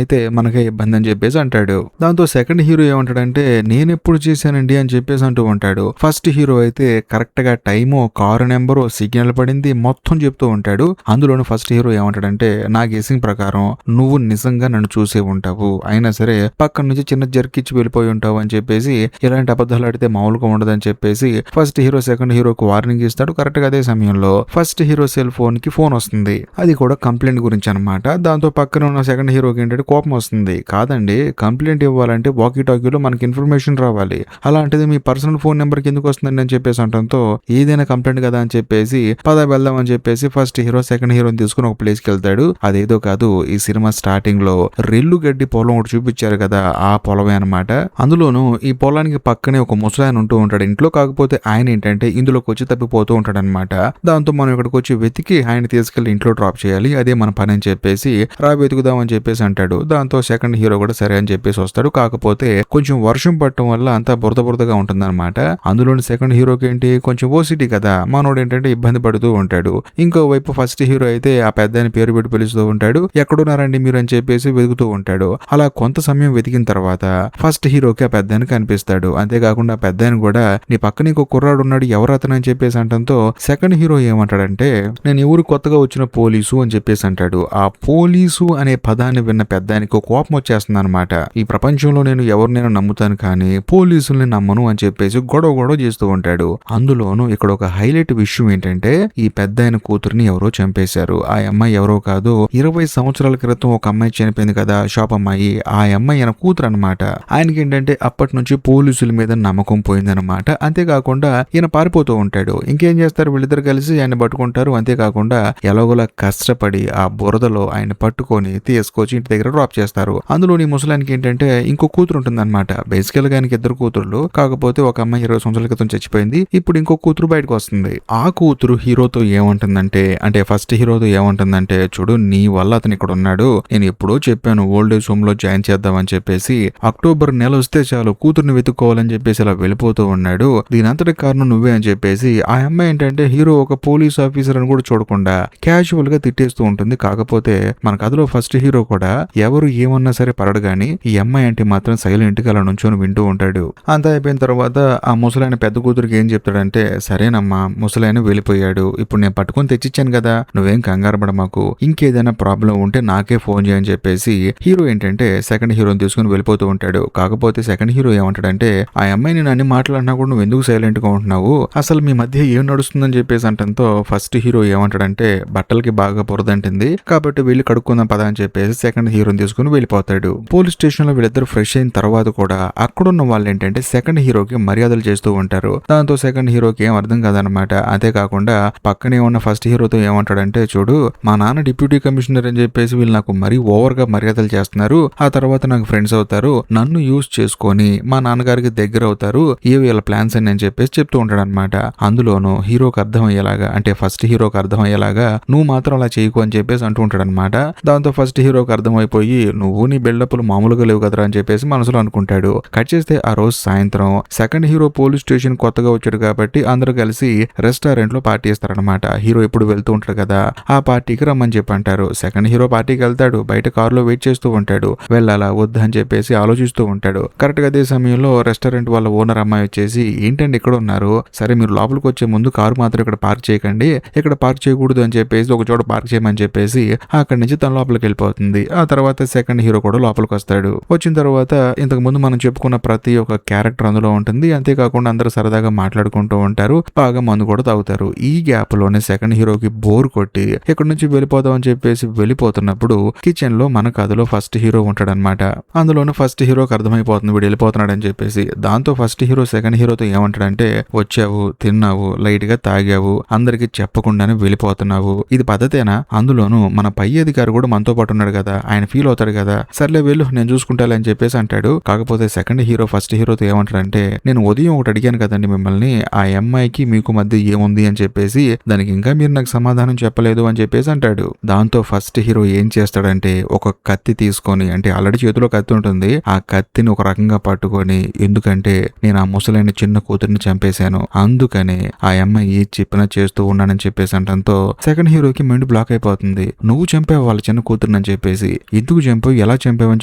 [SPEAKER 1] అయితే మనకే ఇబ్బంది అని చెప్పేసి అంటాడు. దాంతో సెకండ్ హీరో ఏమంటాడంటే, నేను ఎప్పుడు చేశానండి అని చెప్పేసి అంటూ ఉంటాడు. ఫస్ట్ హీరో అయితే కరెక్ట్ గా టైము, కారు నెంబరు, సిగ్నల్ పడింది మొత్తం చెప్తూ ఉంటాడు. అందులోని ఫస్ట్ హీరో ఏమంటాడంటే, నా గెసింగ్ ప్రకారం నువ్వు నిజంగా నన్ను చూసే ఉంటావు, అయినా సరే పక్కన నుంచి చిన్న జర్కిచ్చి వెళ్ళిపోయి ఉంటావు అని చెప్పేసి, ఇలాంటి అబద్ధాలు ఆడితే మామూలుగా ఉండదని చెప్పేసి ఫస్ట్ హీరో సెకండ్ హీరోకి వార్నింగ్ ఇస్తాడు. కరెక్ట్ గా అదే సమయంలో ఫస్ట్ హీరో సెల్ ఫోన్ కి ఫోన్ వస్తుంది. అది కూడా కంప్లైంట్ గురించి అనమాట. దాంతో పక్కన ఉన్న సెకండ్ హీరోకి ఏంటంటే కోపం వస్తుంది. కాదండి, కంప్లైంట్ ఇవ్వాలంటే వాకీ టాకీలో మనకి ఇన్ఫర్మేషన్ రావాలి, అలాంటిది మీ పర్సనల్ ఫోన్ నెంబర్ కి ఎందుకు వస్తుందండి అని చెప్పేసి అంటంతో, ఏదైనా కంప్లైంట్ కదా అని చెప్పేసి పద వెళ్దాం అని చెప్పేసి ఫస్ట్ హీరో సెకండ్ హీరోని తీసుకుని ఒక ప్లేస్ కి వెళ్తాడు. అదేదో కాదు, ఈ సినిమా స్టార్టింగ్ లో రెల్లు గడ్డి పొలం ఒకటి చూపించారు కదా, ఆ పొలమే అనమాట. అందులోనూ ఈ పొలానికి పక్కనే ఒక ముసలాయన ఉంటూ ఉంటాడు ఇంట్లో. కాకపోతే ఆయన ఏంటంటే ఇందులోకి వచ్చి తప్పిపోతూ ఉంటాడు అనమాట. దాంతో మనం ఇక్కడికి వచ్చి వెతికి ఆయన తీసుకెళ్లి ఇంట్లో డ్రాప్ చేయాలి, అదే మన పని అని చెప్పేసి రా వెతుకుదాం అని చెప్పేసి అంటాడు. దాంతో సెకండ్ హీరో కూడా సరే అని చెప్పేసి వస్తాడు. కాకపోతే కొంచెం వర్షం పడటం వల్ల అంతా బురదగా ఉంటుంది అనమాట. అందులోని సెకండ్ హీరోకి ఏంటి కొంచెం ఓసిటీ కదా, మనోడు ఏంటంటే ఇబ్బంది పడుతూ ఉంటాడు. ఇంకోవైపు ఫస్ట్ హీరో అయితే ఆ పెద్దాయన పేరు పెట్టి పిలుస్తూ ఉంటాడు. ఎక్కడున్నారండి మీరు అని చెప్పేసి వెతుకుతూ ఉంటాడు. అలా కొంత సమయం వెతికిన తర్వాత ఫస్ట్ హీరోకి ఆ పెద్దాయన కనిపిస్తాడు. అంతేకాకుండా ఆ పెద్దాయన కూడా నీ పక్కన ఇంకో కుర్రాడు ఉన్నాడు, ఎవరు అతను అని చెప్పేసి అంటంతో సెకండ్ హీరో ఏమంటాడంటే నేను ఈ ఊరు కొత్తగా వచ్చిన పోలీసు అని చెప్పేసి అంటాడు. ఆ పోలీసు అనే పదాన్ని విన్న పెద్దాయనకు కోపం వచ్చేస్తుంది అనమాట. ఈ ప్రపంచంలో నేను ఎవరినైనా నమ్ముతాను కానీ పోలీసుల్ని నమ్మను అని చెప్పేసి గొడవ చేస్తూ ఉంటాడు. అందులోనూ ఇక్కడ ఒక హైలైట్ విషయం ఏంటంటే ఈ పెద్దాయన కూతురిని ఎవరో చంపేశారు. ఆ అమ్మాయి ఎవరో కాదు, 20 సంవత్సరాల క్రితం ఒక అమ్మాయి చనిపోయింది కదా, షాప్ అమ్మాయి. ఆ అమ్మాయి ఆయన కూతురు అనమాట. ఆయనకి ఏంటంటే అప్పటి నుంచి పోలీసుల మీద నమ్మకం పోయిందనమాట. అంతేకాకుండా ఈయన పారిపోతూ ఉంటాడు. ఇంకేం చేస్తారు, వీళ్ళిద్దరు కలిసి ఆయన పట్టుకుంటారు. అంతేకాకుండా ఎలాగోలా కష్టపడి ఆ బురదలో ఆయన పట్టుకొని తీసుకొచ్చి ఇంటి దగ్గర డ్రాప్ చేస్తారు. అందులో ఈ ముసలానికి ఏంటంటే ఇంకో కూతురు ఉంటుందన్నమాట. బేసికల్ గా ఆయనకి 2 కూతుర్లు, కాకపోతే ఒక అమ్మాయి 20 సంవత్సరాల క్రితం చచ్చిపోయింది. ఇప్పుడు ఇంకో కూతురు బయటకు వస్తుంది. ఆ కూతురు హీరోతో ఏమంటుందంటే, అంటే ఫస్ట్ హీరోతో ఏమంటుందంటే, చూడు నీ వల్ల అతను ఇక్కడ ఉన్నాడు, నేను ఎప్పుడో చెప్పాను ఓల్డ్ ఏజ్ హోమ్ లో జాయిన్ చేద్దామని చెప్పేసి, అక్టోబర్ నెల వస్తే చాలు కూతుర్ని వెతుక్కోవాలని చెప్పేసి ఇలా వెళ్ళిపోతూ ఉన్నాడు. దీనంతటి కారణం నువ్వే అని చెప్పేసి ఆ అమ్మాయి ఏంటంటే హీరో ఒక పోలీస్ ఆఫీసర్ అని కూడా చూడకుండా క్యాజువల్ గా తిట్టేస్తూ ఉంటుంది. కాకపోతే మన కథలో ఫస్ట్ హీరో కూడా ఎవరు ఏమన్నా సరే పడడు గాని ఈ అమ్మాయి అంటే మాత్రం సైలెంట్ గా అలా నుంచొని వింటూ ఉంటాడు. అంతా అయిపోయిన తర్వాత ఆ ముసలాయన పెద్ద కూతురికి ఏం చెప్తాడంటే, సరేనమ్మా ముసలాయన వెళ్ళిపోయాడు, ఇప్పుడు నేను పట్టుకొని తెచ్చిచ్చాను కదా, నువ్వేం కంగారు పడ, మాకు ఇంకేదైనా ప్రాబ్లం ఉంటే నాకే ఫోన్ చేయని చెప్పేసి హీరో ఏంటంటే సెకండ్ హీరోని తీసుకుని వెళ్ళిపోతూ ఉంటాడు. కాకపోతే సెకండ్ హీరో ఏమంటాడంటే, ఆ అమ్మాయి నేను అన్ని మాట్లాడినా కూడా నువ్వు ఎందుకు సైలెంట్ గా ఉంటున్నావు, అసలు మీ మధ్య ఏం నడుస్తుందని చెప్పేసి అంటంతో ఫస్ట్ హీరో ఏమంటాడంటే, బట్టలకి బాగా బురదంటుంది కాబట్టి వెళ్ళి కడుక్కుందాం పదా అని చెప్పేసి సెకండ్ హీరోని తీసుకుని వెళ్ళిపోతాడు. పోలీస్ స్టేషన్ లో వీళ్ళిద్దరు ఫ్రెష్ అయిన తర్వాత కూడా అక్కడున్న వాళ్ళు ఏంటంటే సెకండ్ హీరోకి మర్యాదలు చేస్తూ ఉంటారు. దాంతో సెకండ్ హీరోకి ఏం అర్థం కాదనమాట. అంతేకాకుండా పక్కనే ఉన్న ఫస్ట్ హీరోతో ఏమంటాడంటే, చూడు మా నాన్న డిప్యూటీ కమిషనర్ అని చెప్పేసి వీళ్ళు నాకు మరీ ఓవర్ గా మర్యాదలు చేస్తున్నారు, ఆ తర్వాత నాకు ఫ్రెండ్స్ అవుతారు, నన్ను యూజ్ చేసుకొని మా నాన్నగారికి దగ్గర అవుతారు, ఏ వీళ్ళ ప్లాన్స్ అని చెప్పేసి చెప్తూ ఉంటాడు అనమాట. అందులోనూ హీరోకి అర్థమయ్యేలాగా, అంటే ఫస్ట్ హీరోకి అర్థమయ్యేలాగా నువ్వు మాత్రం అలా చేయకు అని చెప్పేసి అంటూ ఉంటాడు అనమాట. దాంతో ఫస్ట్ హీరోకి అర్థమైపోయి నువ్వు నీ బిల్డప్లు మామూలుగా లేవు కదరా అని చెప్పేసి మనసులో అనుకుంటాడు. కట్ చేస్తే ఆ రోజు సాయంత్రం సెకండ్ హీరో పోలీస్ స్టేషన్ కొత్తగా వచ్చాడు కాబట్టి అందరూ కలిసి రెస్టారెంట్ లో పార్టీ చేస్తారనమాట. హీరో ఎప్పుడు వెళ్తూ ఉంటాడు కదా, ఆ పార్టీకి రమ్మని చెప్పి అంటారు. సెకండ్ హీరో పార్టీకి వెళ్తాడు. బయట కారులో వెయిట్ చేస్తూ ఉంటాడు. వెళ్ళాలా వద్దా అని చెప్పేసి ఆలోచిస్తూ ఉంటాడు. కరెక్ట్ గా అదే సమయంలో రెస్టారెంట్ వాళ్ళ ఓనర్ అమ్మాయి వచ్చేసి, ఏంటండి ఇక్కడ ఉన్నారు, సరే మీరు లోపలికి వచ్చే ముందు కారు మాత్రం ఇక్కడ పార్క్ చేయకండి, ఇక్కడ పార్క్ చేయకూడదు అని చెప్పేసి ఒక చోట పార్క్ చేయమని చెప్పేసి అక్కడి నుంచి తన లోపలికి వెళ్ళిపోతుంది. ఆ తర్వాత సెకండ్ హీరో కూడా లోపలికి వస్తాడు. వచ్చిన తర్వాత ఇంతకు ముందు మనం చెప్పుకున్న ప్రతి ఒక్క క్యారెక్టర్ అందులో ఉంటుంది. అంతేకాకుండా అందరూ సరదాగా మాట్లాడుకుంటూ ఉంటారు, బాగా మందు కూడా తాగుతారు. ఈ గ్యాప్ లోనే సెకండ్ హీరోకి బోర్ కొట్టి ఇక్కడ నుంచి వెళ్ళిపోదాం అని చెప్పేసి వెళ్ళిపోతున్నప్పుడు కిచెన్ లో మన కథలో ఫస్ట్ హీరో ఉంటాడనమాట. అందులోనే ఫస్ట్ హీరోకి అర్థమైపోతుంది వీడు వెళ్ళిపోతున్నాడు అని చెప్పేసి. దాంతో ఫస్ట్ హీరో సెకండ్ హీరోతో ఏమంటాడంటే, వచ్చావు, తిన్నావు, లైట్ గా తాగావు, అందరికి చెప్పకుండానే వెళ్ళిపోతున్నావు, ఇది పద్ధతేనా? అందులోనూ మన పై అధికారి కూడా మనతో పాటు ఉన్నాడు కదా, ఆయన ఫీల్ అవుతాడు కదా, సర్లే వెళ్ళు నేను చూసుకుంటాలే అని చెప్పేసి అంటాడు. కాకపోతే సెకండ్ హీరో ఫస్ట్ హీరోతో ఏమంటాడంటే, నేను ఉదయం ఒకటి అడిగాను కదండి మిమ్మల్ని, ఆ అమ్మాయికి మీకు మధ్య ఏముంది అని చెప్పేసి, దానికి ఇంకా మీరు నాకు సమాధానం చెప్పలేదు అని చెప్పేసి అంటాడు. దాంతో ఫస్ట్ హీరో ఏం చేస్తాడంటే ఒక కత్తి తీసుకొని, అంటే ఆల్రెడీ చేతిలో కత్తి ఉంటుంది, ఆ కత్తిని ఒక రకంగా పట్టుకొని, ఎందుకంటే నేను ఆ ముసలైన చిన్న కూతురిని చంపేశాను, అందుకని ఆ అమ్మాయి ఏ చెప్పినా చేస్తూ ఉన్నానని చెప్పేసి అంటంతో సెకండ్ హీరోకి మైండ్ బ్లాక్ అయిపోతుంది. నువ్వు చంపావు వాళ్ళ చిన్న కూతురిని అని చెప్పేసి, ఎందుకు చంపావు, ఎలా చంపావు అని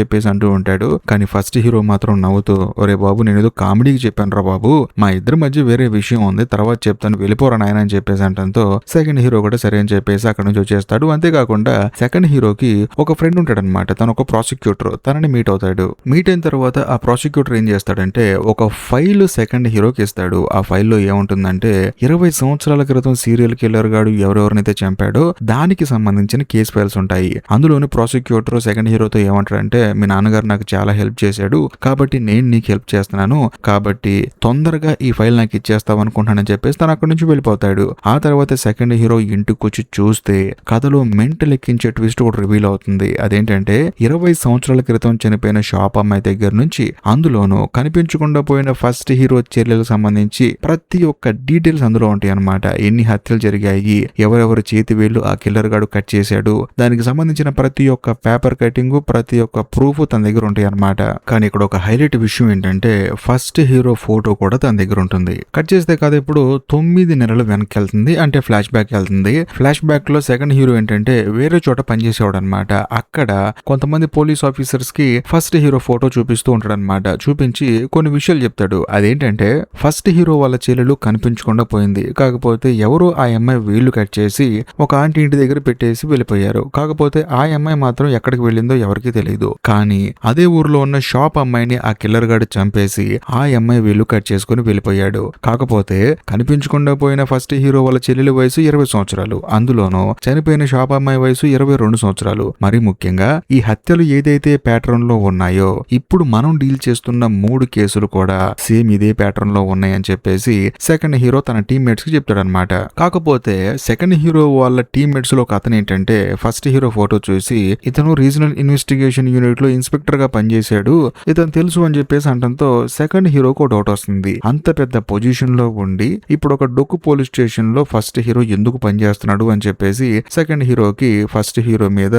[SPEAKER 1] చెప్పేసి అంటూ ఉంటాడు. కానీ ఫస్ట్ హీరో మాత్రం నవ్వుతూ, ఒరే బాబు నేను ఏదో కామెడీకి చెప్పాను రా బాబు, మా ఇద్దరి మధ్య వేరే విషయం ఉంది, తర్వాత చెప్తాను, వెళ్ళిపోరా నాయన అని చెప్పేసి అంటంతో సెకండ్ హీరో కూడా సరే అని చెప్పేసి అక్కడ నుంచి వచ్చేస్తాడు. అంతేకాకుండా సెకండ్ హీరోకి ఒక ఫ్రెండ్ ఉంటాడనమాట, తను ఒక ప్రాసిక్యూటర్, తనని మీట్ అవుతాడు. మీట్ అయిన తర్వాత ఆ ప్రాసిక్యూటర్ ఏం చేస్తాడంటే ఒక ఫైల్ సెకండ్ హీరోకి ఇస్తాడు. ఆ ఫైల్లో ఏముంటుందంటే 20 సంవత్సరాల క్రితం సీరియల్ కిల్లర్ గాడు ఎవరెవరినైతే చంపాడో దానికి సంబంధించిన కేసు ఫైల్స్ ఉంటాయి. అందులోని ప్రాసిక్యూటర్ సెకండ్ హీరోతో ఏమంటాడంటే, మీ నాన్నగారు నాకు చాలా హెల్ప్ చేశాడు కాబట్టి నేను నీకు హెల్ప్ చేస్తున్నాను, కాబట్టి తొందరగా ఈ ఫైల్ నాకు ఇచ్చేస్తావు అనుకుంటానని చెప్పేసి తను అక్కడి నుంచి వెళ్ళిపోతాడు. ఆ తర్వాత సెకండ్ హీరో ఇంటికి వచ్చి చూస్తే కథలో మెంటల్ ఎక్కించే ట్విస్ట్ కూడా రివీల్ అవుతుంది. అదేంటంటే 20 సంవత్సరాల క్రితం చనిపోయిన షాప్ అమ్మాయి దగ్గర నుంచి అందులోనూ కనిపించకుండా పోయిన ఫస్ట్ హీరో చర్యలకు సంబంధించి ప్రతి ఒక్క డీటెయిల్స్ అందులో ఉంటాయి అన్నమాట. ఎన్ని హత్యలు జరిగాయి, ఎవరెవరు చేతి వేళ్లు ఆ కిల్లర్ గాడు కట్ చేశాడు, దానికి సంబంధించిన ప్రతి ఒక్క పేపర్ కటింగ్, ప్రతి ఒక్క ప్రూఫ్ తన దగ్గర ఉంటాయి అన్నమాట. కానీ ఇక్కడ ఒక హైలైట్ విషయం ఏంటంటే ఫస్ట్ హీరో ఫోటో కూడా తన దగ్గర ఉంటుంది. కట్ చేసి చేస్తే కథ ఇప్పుడు 9 నెలలు వెనక్కి వెళ్తుంది, అంటే ఫ్లాష్ బ్యాక్ వెళ్తుంది. ఫ్లాష్ బ్యాక్ లో సెకండ్ హీరో ఏంటంటే వేరే చోట పనిచేసేవాడు అనమాట. అక్కడ కొంతమంది పోలీస్ ఆఫీసర్స్ కి ఫస్ట్ హీరో ఫోటో చూపిస్తూ ఉంటాడు అనమాట. చూపించి కొన్ని విషయాలు చెప్తాడు. అదేంటంటే ఫస్ట్ హీరో వాళ్ళ చెల్లెలు కనిపించకుండా పోయింది, కాకపోతే ఎవరో ఆ అమ్మాయి వీళ్లు కట్ చేసి ఒక ఆంటీ ఇంటి దగ్గర పెట్టేసి వెళ్ళిపోయారు. కాకపోతే ఆ అమ్మాయి మాత్రం ఎక్కడికి వెళ్ళిందో ఎవరికీ తెలియదు. కానీ అదే ఊర్లో ఉన్న షాప్ అమ్మాయిని ఆ కిల్లర్ గాడు చంపేసి ఆ అమ్మాయి వీళ్ళు కట్ చేసుకుని వెళ్ళిపోయాడు. కాకపోతే కనిపించకుండా పోయిన ఫస్ట్ హీరో వాళ్ళ చెల్లెలి వయసు 20 సంవత్సరాలు, అందులోనూ చనిపోయిన షాప్ అమ్మాయి వయసు 22 సంవత్సరాలు. మరి ముఖ్యంగా ఈ హత్యలు ఏదైతే ప్యాటర్న్ లో ఉన్నాయో ఇప్పుడు మనం డీల్ చేస్తున్న 3 కేసులు కూడా సేమ్ ఇదే ప్యాటర్న్ లో ఉన్నాయని చెప్పేసి సెకండ్ హీరో తన టీమ్మేట్స్ కి చెప్తాడనమాట. కాకపోతే సెకండ్ హీరో వాళ్ళ టీమ్మేట్స్ లో ఒక అతను ఏంటంటే ఫస్ట్ హీరో ఫోటో చూసి ఇతను రీజనల్ ఇన్వెస్టిగేషన్ యూనిట్ లో ఇన్స్పెక్టర్ గా పనిచేశాడు, ఇతను తెలుసు అని చెప్పేసి అంటంతో సెకండ్ హీరోకు డౌట్ వస్తుంది. అంత పెద్ద పొజిషన్ లో ఉండి ఇప్పుడు ఒక డొక్కు పోలీస్ స్టేషన్ లో ఫస్ట్ హీరో ఎందుకు పనిచేస్తున్నాడు అని చెప్పేసి సెకండ్ హీరోకి ఫస్ట్ హీరో మీద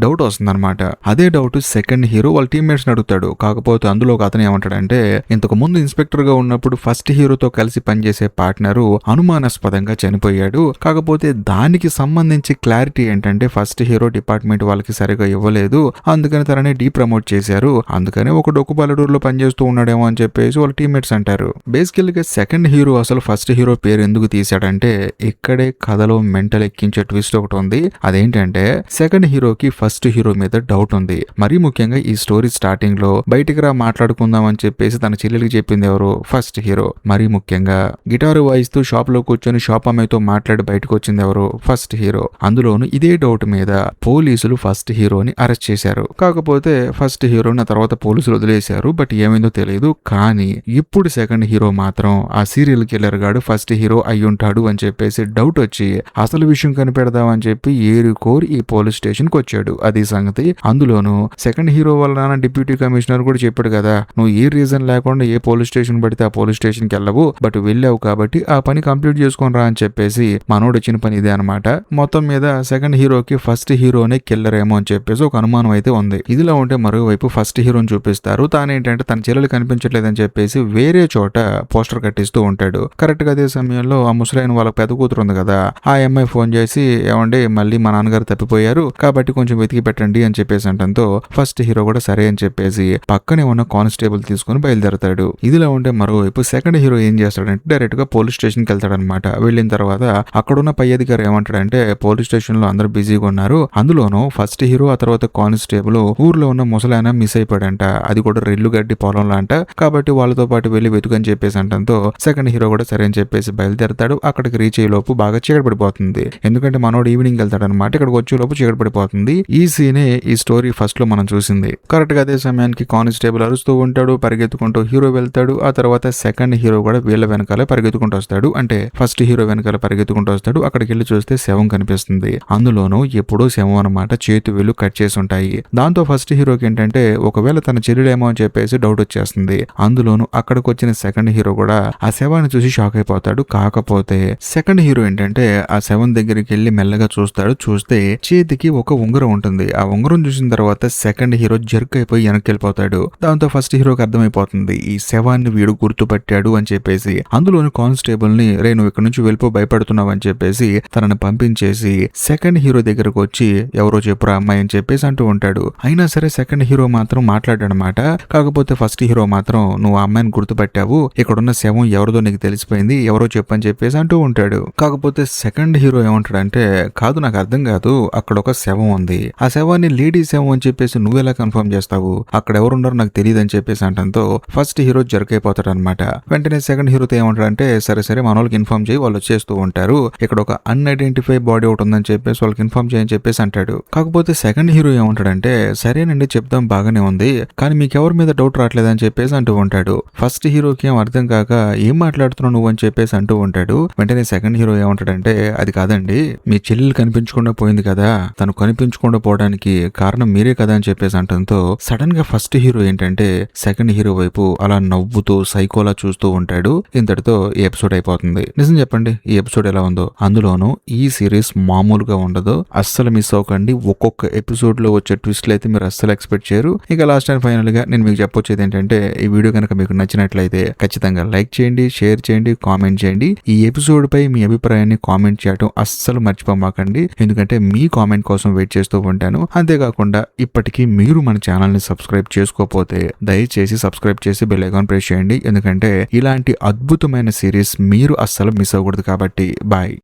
[SPEAKER 1] డౌట్ వస్తుంది అనమాట. అదే డౌట్ సెకండ్ హీరో వాళ్ళ టీమ్మేట్స్ అడుగుతాడు. కాకపోతే అందులో ఒక అతను ఏమంటాడంటే ఇంతకు ముందు ఇన్స్పెక్టర్ గా ఉన్నప్పుడు ఫస్ట్ హీరోతో కలిసి పనిచేసే పార్ట్నరు అనుమానాస్పదంగా చనిపోయాడు, కాకపోతే దానికి సంబంధించి క్లారిటీ ఏంటంటే ఫస్ట్ హీరో డిపార్ట్మెంట్ వాళ్ళకి సరిగా ఇవ్వలేదు, అందుకని తనని ప్రమోట్ చేశారు, అందుకని ఒక డొక్కు పల్లెటూరులో పనిచేస్తూ ఉన్నాడేమో అని చెప్పేసి వాళ్ళ టీమ్మేట్స్ అంటారు. బేసికల్ గా సెకండ్ హీరో అసలు ఫస్ట్ హీరో పేరు ఎందుకు తీశాడంటే ఇక్కడే కథలో మెంటల్ ఎక్కించే ట్విస్ట్ ఒకటి ఉంది. అదేంటంటే సెకండ్ హీరోకి ఫస్ట్ హీరో మీద డౌట్ ఉంది. మరీ ముఖ్యంగా ఈ స్టోరీ స్టార్టింగ్ లో బయటికి రా మాట్లాడుకుందాం అని చెప్పేసి తన చెల్లెలికి చెప్పింది ఎవరు? First hero. మరీ ముఖ్యంగా గిటారు వాయిస్తూ షాప్ లో కూర్చొని షాప్ అమ్మాయితో మాట్లాడి బయటకు వచ్చింది ఎవరు? First hero. అందులోను ఇదే డౌట్ మీద పోలీసులు ఫస్ట్ హీరోని అరెస్ట్ చేశారు. కాకపోతే ఫస్ట్ హీరోని తర్వాత పోలీసులు వదిలేశారు, బట్ ఏమైందో తెలియదు. కానీ ఇప్పుడు సెకండ్ హీరో మాత్రం ఆ సీరియల్ కిల్లర్ గాడు ఫస్ట్ హీరో అయ్యుంటాడు అని చెప్పేసి డౌట్ వచ్చి అసలు విషయం కనిపెడదాం అని చెప్పి ఏరుకోరి ఈ పోలీస్ స్టేషన్ కి వచ్చాడు. అది సంగతి. అందులోను సెకండ్ హీరో వాళ్ళ నాన్న డిప్యూటీ కమిషనర్ కూడా చెప్పాడు కదా, నువ్వు ఏ రీజన్ లేకుండా ఏ పోలీస్ స్టేషన్ పడితే ఆ పోలీస్ స్టేషన్ కి వెళ్ళవు, బట్ వెళ్ళావు కాబట్టి ఆ పని కంప్లీట్ చేసుకొని రా అని చెప్పేసి మనోడు వచ్చిన పని ఇదే అనమాట. మొత్తం మీద సెకండ్ హీరోకి ఫస్ట్ హీరోనే కిల్లర్ ఏమో అని చెప్పేసి ఒక అనుమానం అయితే ఉంది. ఇదిలా ఉంటే మరోవైపు ఫస్ట్ హీరోని చూపిస్తారు. తానేంటంటే తన చెల్లెలు కనిపించట్లేదని చెప్పేసి వేరే చోట పోస్టర్ కట్టిస్తూ ఉంటాడు. కరెక్ట్ గా అదే సమయంలో ఆ ముసలైన వాళ్ళ పెద్ద కూతురు ఉంది కదా, ఆ అమ్మాయి ఫోన్ చేసి ఏమండి మళ్ళీ మా నాన్నగారు తప్పిపోయారు కాబట్టి కొంచెం వెతికి పెట్టండి అని చెప్పేసి అంటంతో ఫస్ట్ హీరో కూడా సరే అని చెప్పేసి పక్కనే ఉన్న కానిస్టేబుల్ తీసుకుని బయలుదేరతాడు. ఇదిలా ఉంటే మరోవైపు సెకండ్ హీరో ఏం చేస్తాడంటే డైరెక్ట్ గా పోలీస్ స్టేషన్ కి వెళ్తాడనమాట. వెళ్ళిన తర్వాత అక్కడున్న పై అధికారి ఏమంటాడంటే పోలీస్ స్టేషన్ లో అందరూ బిజీగా ఉన్నారు, అందులోనూ ఫస్ట్ హీరో ఆ తర్వాత కానిస్టేబుల్ ఊర్లో ఉన్న ముసలాయన మిస్ అయిపోయాడంట, అది కూడా రెల్లు గడ్డి పొలంలో అంట, కాబట్టి వాళ్ళతో పాటు వెళ్లి వెతుకని చెప్పేసి అంటంతో సెకండ్ హీరో కూడా సరే అని చెప్పేసి బయలుదేరతాడు. అక్కడికి రీచ్ అయ్యే లోపు బాగా చీకటి పడిపోతుంది, ఎందుకంటే మనోడు ఈవినింగ్ వెళ్తాడు అనమాట. ఇక్కడికి వచ్చే లోపు చీకటి పడిపోతుంది. ఈ సీనే ఈ స్టోరీ ఫస్ట్ లో మనం చూసింది. కరెక్ట్ గా అదే సమయానికి కానిస్టేబుల్ అరుస్తూ ఉంటాడు, పరిగెత్తుకుంటూ హీరో వెళ్తాడు. ఆ తర్వాత సెకండ్ హీరో కూడా వీళ్ళ వెనకాల పరిగెత్తుకుంటూ వస్తాడు, అంటే ఫస్ట్ హీరో వెనకాల పరిగెత్తుకుంటూ వస్తాడు. అక్కడికి వెళ్ళి చూస్తే శవం కనిపిస్తుంది. అందులోనూ ఎప్పుడో శవం అనమాట, చేతు వేలు కట్ చేసి ఉంటాయి. దాంతో ఫస్ట్ హీరోకి ఏంటంటే ఒకవేళ తన చెల్లెలేమో అని చెప్పేసి డౌట్ వచ్చేస్తుంది. అందులోనూ అక్కడికి వచ్చిన సెకండ్ హీరో కూడా ఆ శవాన్ని చూసి షాక్ అయిపోతాడు. కాకపోతే సెకండ్ హీరో ఏంటంటే ఆ శవం దగ్గరికి వెళ్ళి మెల్లగా చూస్తాడు. చూస్తే చేతికి ఒక ఉంగరం ఉంటుంది. ఆ ఉంగరం చూసిన తర్వాత సెకండ్ హీరో జర్క్ అయిపోయి వెనక్కి వెళ్ళిపోతాడు. దాంతో ఫస్ట్ హీరోకి అర్థమైపోతుంది ఈ శవాన్ని వీడు గుర్తుపట్టాడు అని చెప్పేసి. అందులోని కానిస్టేబుల్ ని రే నువ్వు ఇక్కడ నుంచి వెళ్ళిపో భయపడుతున్నావు అని చెప్పేసి తనని పంపించేసి సెకండ్ హీరో దగ్గరకు వచ్చి ఎవరో చెప్పురా అమ్మాయి అని చెప్పేసి అంటూ ఉంటాడు. అయినా సరే సెకండ్ హీరో మాత్రం మాట్లాడాడనమాట. కాకపోతే ఫస్ట్ హీరో మాత్రం నువ్వు ఆ అమ్మాయిని గుర్తుపట్టావు, ఇక్కడున్న శవం ఎవరిదో నీకు తెలిసిపోయింది, ఎవరో చెప్పని చెప్పేసి అంటూ ఉంటాడు. కాకపోతే సెకండ్ హీరో ఏమంటాడంటే కాదు నాకు అర్థం కాదు, అక్కడ ఒక శవం ఉంది, ఆ శవాన్ని లేడీ శవం అని చెప్పేసి నువ్వెలా కన్ఫర్మ్ చేస్తావు, అక్కడ ఎవరున్నారో నాకు తెలియదు అని చెప్పేసి అంటంతో ఫస్ట్ హీరో జర్కైపోతాడు అనమాట. వెంటనే సెకండ్ హీరోతో ఏమంటాడంటే సరే సరే మన వాళ్ళకి ఇన్ఫార్మ్ చేయి, వాళ్ళు వచ్చేస్తూ ఉంటారు, ఇక్కడ ఒక అన్ఐడెంటిఫై బాడీ ఒకటి ఉందని చెప్పేసి వాళ్ళకి ఇన్ఫార్మ్ చేయని చెప్పేసి అంటాడు. కాకపోతే సెకండ్ హీరో ఏమంటాడంటే సరేనండి చెప్దాం బాగానే ఉంది, కానీ మీకు ఎవరి మీద డౌట్ రావట్లేదని చెప్పేసి అంటూ ఉంటాడు. ఫస్ట్ హీరోకి ఏం అర్థం కాక ఏం మాట్లాడుతున్నావు నువ్వు అని చెప్పేసి అంటూ ఉంటాడు. వెంటనే సెకండ్ హీరో ఏమంటాడంటే అది కాదండి, మీ చెల్లెలు కనిపించకుండా పోయింది కదా, తను కనిపించకుండా పోవడానికి కారణం మీరే కదా అని చెప్పేసి అంటంతో సడన్ గా ఫస్ట్ హీరో ఏంటంటే సెకండ్ హీరో వైపు అలా నవ్వుతూ సైకోలా చూస్తూ ఉంటాడు. ఇంతటితో ఈ ఎపిసోడ్ అయిపోతుంది. నిజం చెప్పండి ఈ ఎపిసోడ్ ఎలా ఉందో? అందులోనూ ఈ సిరీస్ మామూలుగా ఉండదు, అస్సలు మిస్ అవ్వకండి. ఒక్కొక్క ఎపిసోడ్ లో వచ్చే ట్విస్ట్లు అయితే మీరు అస్సలు ఎక్స్పెక్ట్ చేయరు. ఇక లాస్ట్ అండ్ ఫైనల్ గా నేను మీకు చెప్పొచ్చేది ఏంటంటే ఈ వీడియో కనుక మీకు నచ్చినట్లయితే ఖచ్చితంగా లైక్ చేయండి, షేర్ చేయండి, కామెంట్ చేయండి. ఈ ఎపిసోడ్ పై మీ అభిప్రాయాన్ని కామెంట్ చేయడం అస్సలు మర్చిపోమాకండి, ఎందుకంటే మీ కామెంట్ కోసం వెయిట్ చేస్తూ ఉంటాను. అంతేకాకుండా ఇప్పటికీ మీరు మన ఛానల్ ని సబ్స్క్రైబ్ చేసుకోకపోతే దయచేసి సబ్స్క్రైబ్ చేసి బెల్ ఐకాన్ ప్రెస్ చేయండి, ఎందుకంటే ఇలాంటి అద్భుతమైన సిరీస్ మీరు అస్సలు మిస్ అవ్వకూడదు. కాబట్టి బాయ్.